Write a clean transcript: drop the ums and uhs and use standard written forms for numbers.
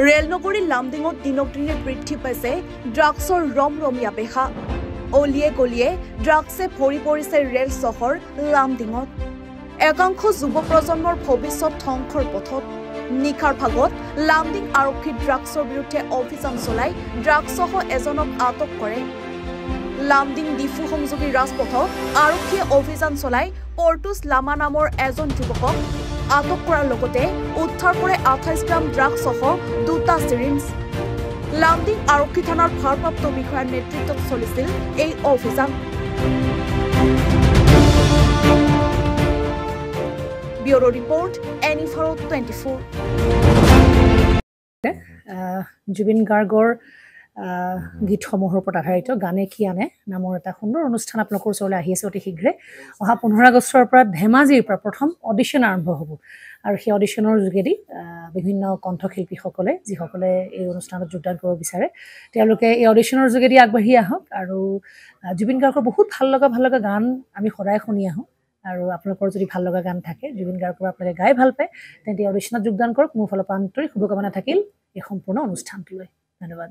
ৰেলনগৰী লামডিঙত দিনক দিনে বৃদ্ধি পাইছে ড্ৰাগছৰ ৰমৰমীয়া বেহা। অলিয়ে গলিয়ে ড্ৰাগছে ভৰি পৰিছে ৰেল চহৰ লামডিঙত। একাংশ যুৱ প্ৰজন্মৰ ভৱিষ্যত ধ্বংসৰ পথত। নিশাৰ ভাগত লামডিং আৰক্ষী ড্ৰাগছৰ বিৰুদ্ধে অভিযান চলাই ড্ৰাগছসহ এজনক আটক কৰে। লামডিং ডিফু সংযোগী ৰাজপথত আৰক্ষীয়ে অভিযান চলাই পৰ্টুছ লামা নামৰ এজন যুৱকক আটক কৰাৰ লগতে উদ্ধাৰ কৰে 28 গ্ৰাম ড্ৰাগছসহ 2টা চিৰিঞ্জ। লামডিং আৰক্ষী থানাৰ ভাৰপ্ৰাপ্ত বিষয়াৰ নেতৃত্বত চলিছিল এই অভিযান। Bureau report এনিফাৰো 24। জুবিন গাৰ্গৰ গীতসমূহৰ ওপৰত আধাৰিত গানে কি আনে নামৰ এটা সুন্দৰ অনুষ্ঠান আপোনালোকৰ ওচৰলৈ আহি আছে অতি শীঘ্ৰে। অহা 15 আগষ্টৰ পৰা ধেমাজিৰ পৰা প্ৰথম অডিশ্যন আৰম্ভ হ'ব আৰু সেই অডিশ্যনৰ যোগেদি বিভিন্ন কণ্ঠশিল্পীসকলে যিসকলে এই অনুষ্ঠানত যোগদান কৰিব বিচাৰে তেওঁলোকে এই অডিশ্যনৰ যোগেদি আগবাঢ়ি আহক আৰু জুবিন গাৰ্গৰ বহুত ভাল লগা গান আমি সদায় শুনি আহোঁ আৰু আপোনালোকৰ যদি ভাল লগা গান থাকে জুবিন গাৰ্গৰ আপোনালোকে গাই ভাল পায় তেন্তে অডিশ্যনত যোগদান কৰক। মোৰ ফালৰ পৰা আন্তৰিক শুভকামনা থাকিল এই সম্পূৰ্ণ অনুষ্ঠানটোলৈ। ধন্যবাদ।